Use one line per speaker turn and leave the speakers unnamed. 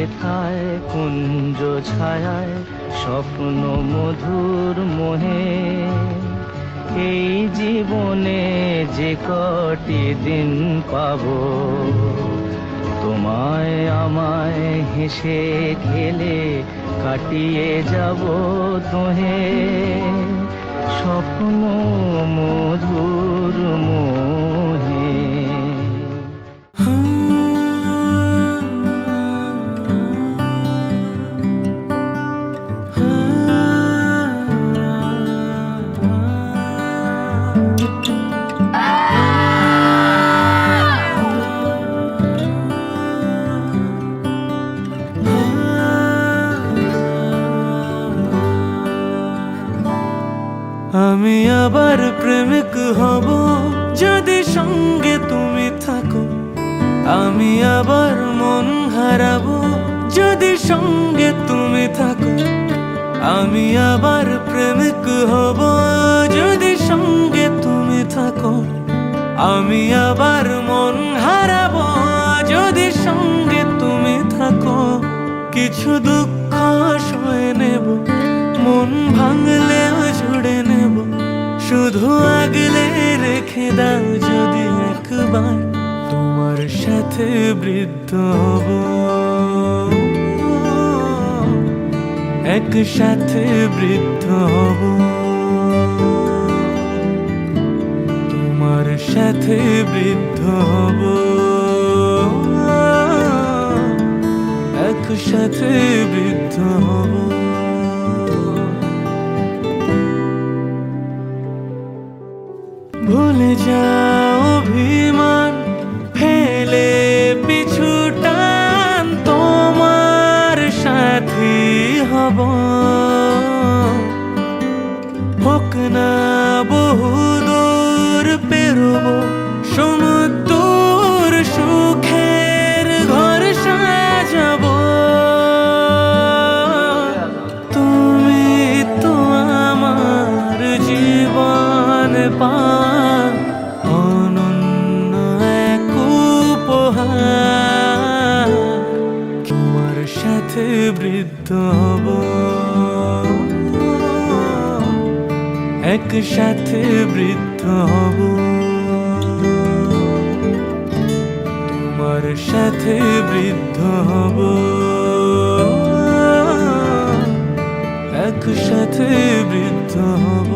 ব্যথায় কুঞ্জ ছায়ায় স্বপ্ন মধুর মোহে এই জীবনে যে কটি দিন পাবো তোমায় আমায় হেসে খেলে কাটিয়ে যাব তোহে স্বপ্ন মধুর মোহে।
আমি আবার প্রেমিক হব যদি সঙ্গে তুমি থাকো, আমি আবার মন হারাবো যদি সঙ্গে তুমি থাকো, আমি আবার প্রেমিক হব যদি সঙ্গে তুমি থাকো, আমি আবার মন হারাবো যদি সঙ্গে তুমি থাকো। কিছু দুঃখ সয়ে নেব, মন ভাঙলেও জুড়ে নেব, শুধু আগলে রেখে দাও যদি একবার তোমার সাথে বৃদ্ধ হব, একসাথে বৃদ্ধ হব, তোমার সাথে বৃদ্ধ হব, একসাথে বৃদ্ধ হব। ভুলে যাও অভিমান, ফেলে পিছু টান, তোমার সাথী হব, হোক না বহু দূর পেরোবো সমুদ্র সুখের ঘর সাজাবো। তুমি তো আমার জীবন পান অনন্য এক উপহার, তোমার সাথে বৃদ্ধ হব, একসাথে বৃদ্ধ হব, তোমার সাথে বৃদ্ধ হব, একসাথে বৃদ্ধ হব।